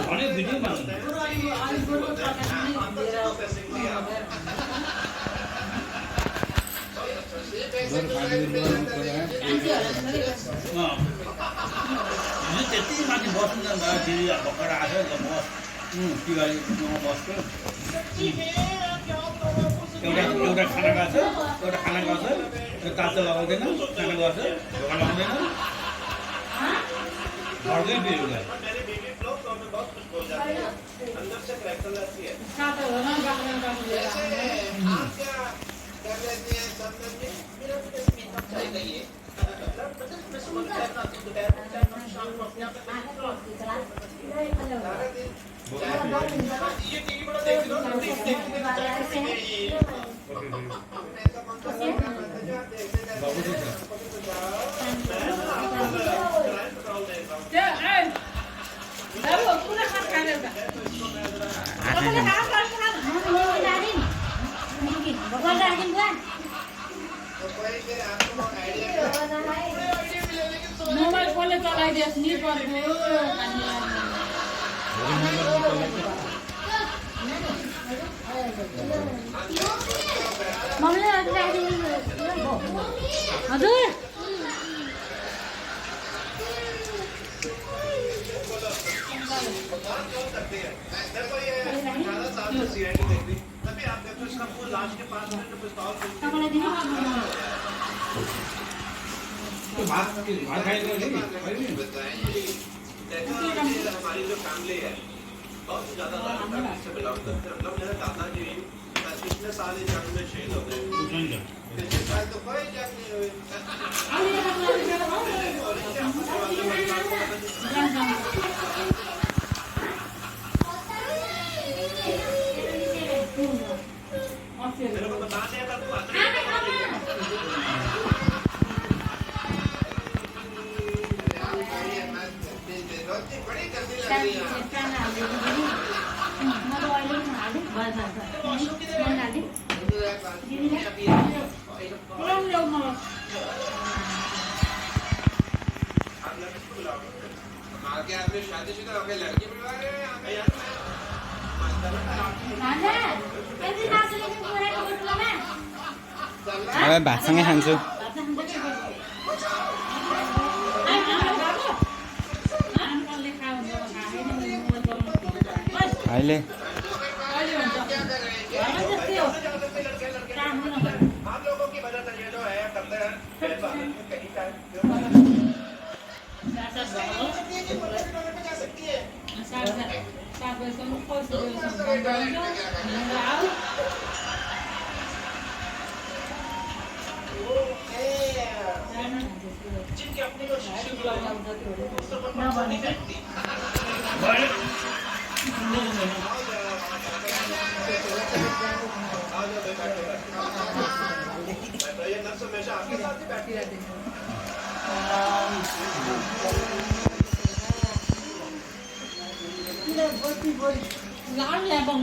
भने भिडियोमा त्यति माथि बस्नु दिदी भर्खर आएको बस तिवारी बसको एउटा खाना गर्छ एउटा खाना गर्छ तातो लगाउँदैन खाना गर्छ ढोका लगाउँदैन घरकै बेलुका मोबाइल कसले चलाइदियोस् नि हजुर हमारी जो फैमिली है बहुत ज्यादा दादाजी पिछले साल ही जंग में शहीद हो गए पिछले साल तो कोई जंग नहीं हुई मेरे को बता दिया था बड़ी गंदी लग रही है आगे आपने शादीशुदा होकर लड़की बुलवा रहे हैं अब भातसँगै खान्छु अहिले आप लोगों की वजह से ये जो है करते हैं जिनकी अपनी को शिक्षक नहीं करती ये नर्स हमेशा आपके साथ ही बैठी रहती है लाड ल्याबम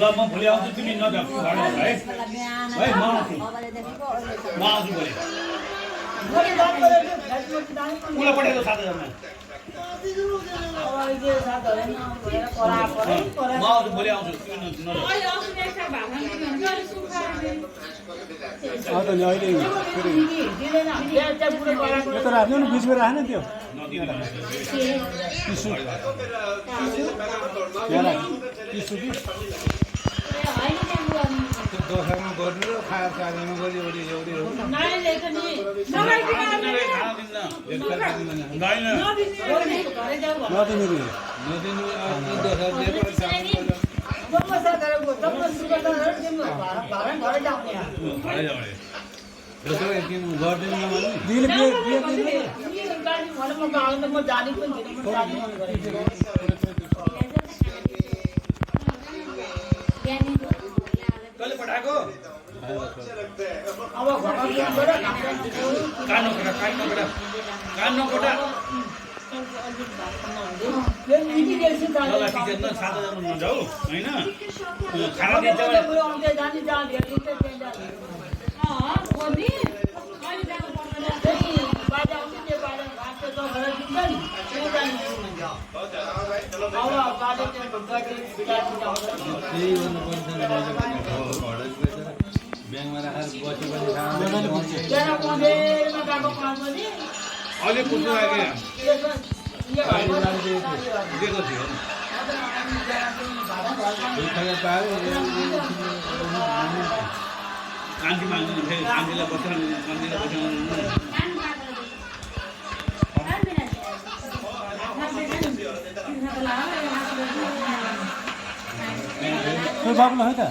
ल म भोलि आउँछु तिमी नजाऊ घरमा है है म आउँछु भोलि उसलाई पठाइदो 7,000 म आउँछु भोलि आउँछु तिमी नजाऊ अहिले आउँछु एक्स्ट्रा भाडा दिनुहुन्छ अलि सुखाएर त राख्नु नि बिचमा राख्नु त्यो दोस्रोमा गर्नु र खाएर चार्जमा गरी एउटै हो नानीले त नि नखाइकन खाना दिन्न घरै जाऊ भन्नु। नदिनु नदिनु दोस्रो दोस्रो एकदिन गरिदिनु नभने दिने कहिले पठाएको कान नकोटा किचनमा 7,000 नजाऊ होइन खाना दिन्छ भने खोली अहिले जानु पर्दैन त्यही गर्नुपर्छ ब्याङ्कमा राखेर बसेपछि अहिले पुग्नु लाग्यो दिएको थियो कान्छी माग्नु फेरि कान्छीलाई बसाउनु बाबुलाई है त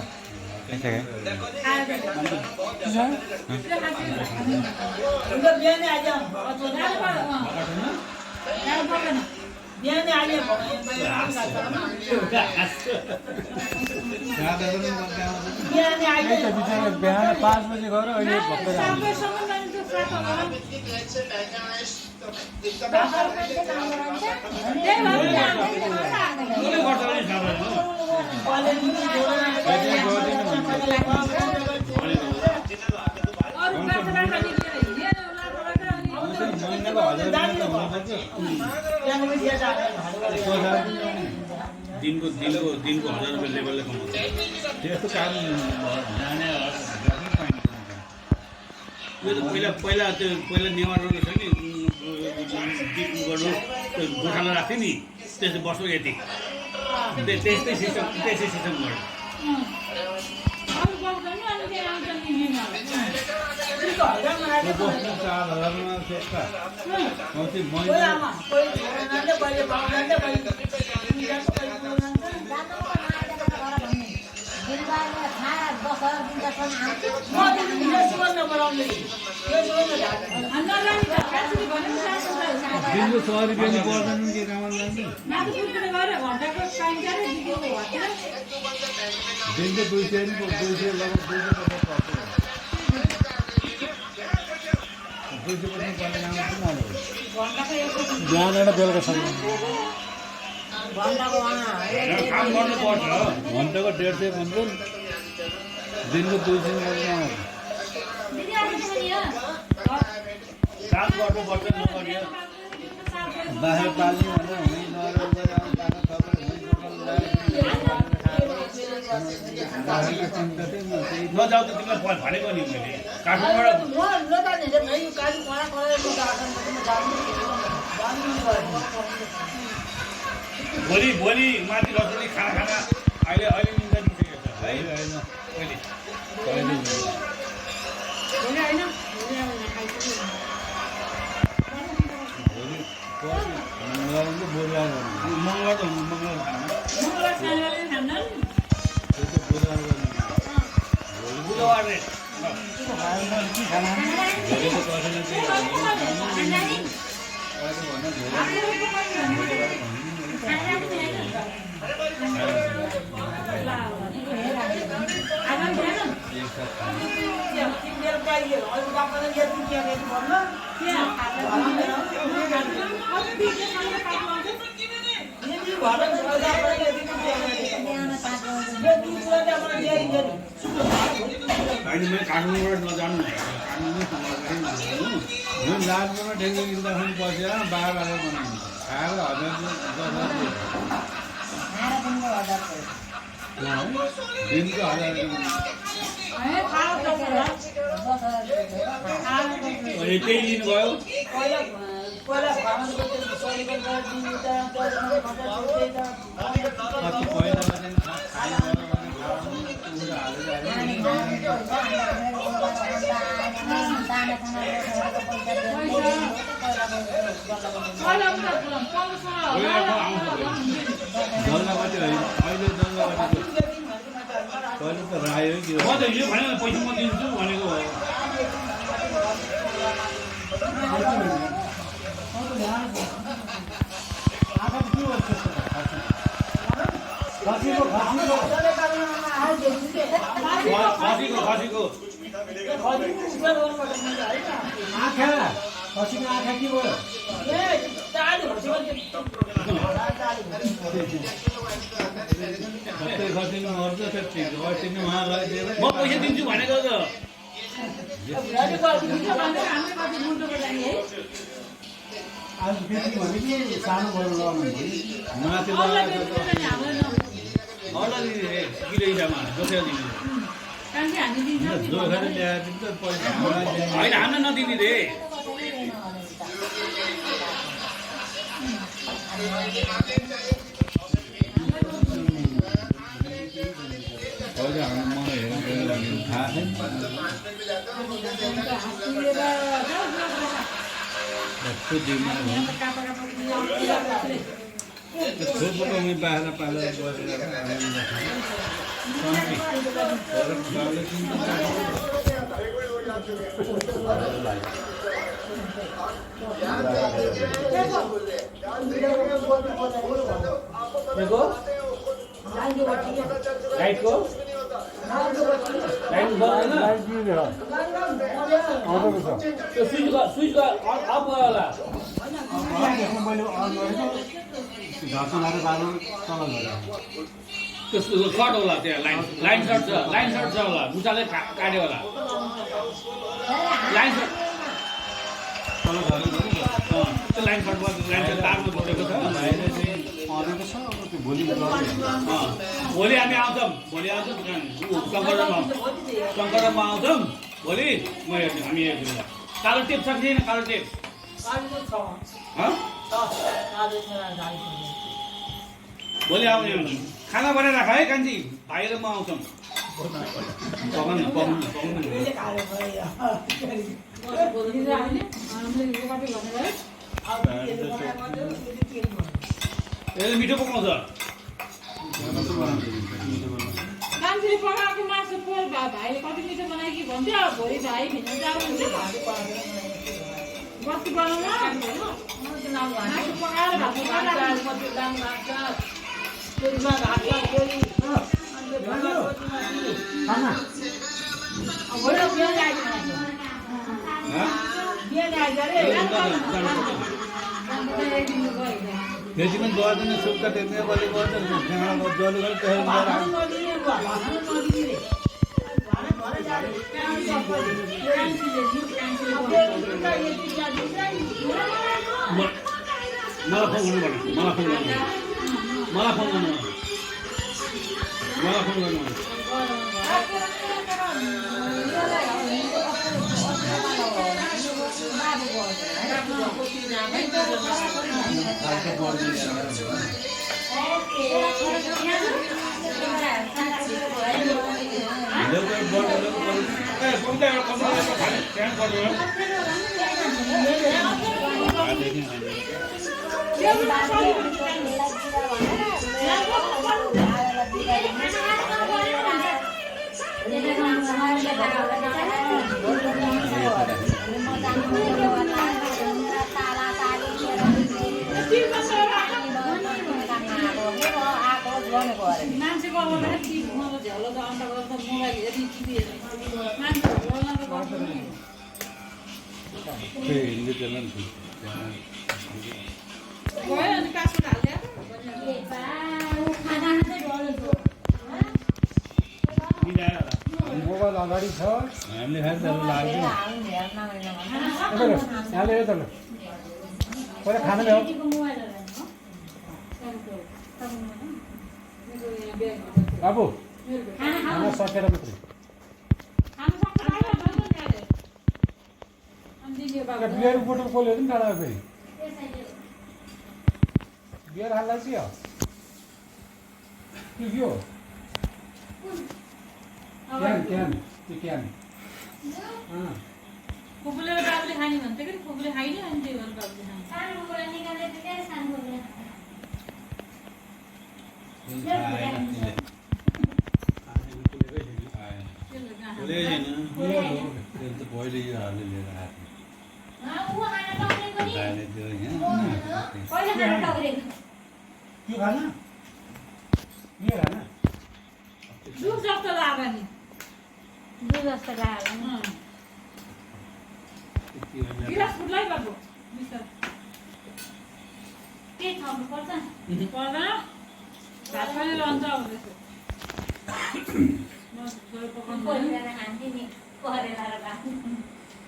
बिहान 5 बजे गएर अहिले भर्खर दिनको 1,000 रुपियाँ लेभलले कमाउँछ त्यस्तो काम जाने यो त पहिला नेवारहरू छ नि गर्नु गोठाला राख्थ्यो नि त्यसो बस्नु यति त्यस्तै सिस्टम गर्यो अरू गाउँदैन अनि त्यहाँ आउँछ निस्किनु 4,000मा सेक्का दिनको 100 रुपियाँ नि पर्दैन के काम जान्छ दिनको 200 नि 200 लगभग 200 बिहान र बेलुकासम्म काम गर्नुपर्छ घन्टाको 150 भन्छ दिनको 200 काम गर्नुपर्छ नगर्ने बाहिर पाल्ने भनेर हुँदै नजाऊ त तिमीलाई भनेको नि मैले काठमाडौँबाट भोलि माथि लसुली खाना अहिले निन्दा दिइसकेको छ है मङ्गलबार त मङ्गलबार खाना बुधबार होइन मैले काठमाडौँबाट नजानु काठमाडौँ समाजबाट जुन लाजमा ढेङ्गी किन्दाखेरि बसेर बाह्र बनाइन्छ खाएर 1000 दिनको 1000 अनि त्यही लिनुभयो कति पहिलामा चाहिँ जल्लापट्टि होइन अहिले जल्लापट्टि पहिले त रायो कि म त यो भनेर पैसा म दिन्छु भनेको हो खसीको आँखा खसीको आँखा के भयो सबै खसिनु मर्छ त्यति अस्ति उहाँ लगाइदिएर म पैसा दिन्छु भनेको त आज फेरि भनेको सानो गरेर लगाउनु माथि अरूलाई दिने किलो हिसाबमा जोखेर दिने जोखेर ल्याएर दिन्छ पैसा हामीलाई दिने। होइन हामीलाई नदिने रे पैसा हाम्रो मलाई हेरेर थाहा छैन यस्तो दिनमा थोपको उनी बाख्रा पालेर बसेर लाइटको लाइट बल्दैन त्यो स्विच अफ भयो होला मैले अन गरेको घरको लाएर बाह्र तल गएर त्यो सर्ट होला त्यहाँ लाइन सर्ट छ होला बुचाले काट्यो होला लाइन सर्ट तल गएर त्यो लाइन सर्ट भयो लाइन सर्ट तारमा जोडेको छ बाहिर चाहिँ अनेको छ अब त्यो भोलि भोलि हामी आउँछौँ भोलि आउँछौँ शङ्करमा आउँछौँ भोलि म हेर्छु हामी हेर्छु कालो टेप छ कि छैन कालो टेप भोलि आउने खाना बनाएर राख है कान्छी भाइ र म आउँछौँ मिठो पकाउँछ मान्छेले पकाएको मासु पोल भाइले कति मिठो बनायो कि भन्थ्यो भोलि भाइ भिन्न जानुहुन्छ बस्ती बनाउन मासु पकाएर भात त्यति पनि गर्दैन सुक्का त्यति कसले गर्दैन त्यहाँबाट जल गरेर मलाई फोन गर्नु मान्छेको अब झ्यालो त अन्त गर्दा मोबाइल हेर्ने टिभी हेर्ने मान्छेहरू बोल्न त गर्दैन गयो अनि पासवर्ड हाल्यो मिलाएर होला। मोबाइल अगाडि छ हामीले खाएर त्यसलाई लाग्यो यहाँले हेर त ल पहिला खाना ल्याऊ बाबु खाना सकेर मात्रै बियर बोतल खोल्यो नि टाढा फेरि बियर हाल्दा चाहिँ हो त्यो के हो क्यान त्यो क्यान कुकुरले बाबुले खाने भन्थ्यो कि कुकुरले खाइने अनि त्यही भएर बाबुले खाने बोलेकै छैन। त्यो त पहिले यो हाल्दै लिएर आएको दाइले त्यो यहाँ त्यो खाना बियर खाना दुध जस्तो लाग्यो नि गिलास फुट्लै बाबु पर्दैन भात पनि रहन्छ अब त्यसो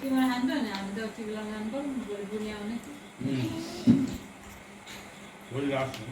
तिमीलाई खान्छ नि हामी त टिभी लगाउनु पर्यो बुढी आउने भोलि राख्छु।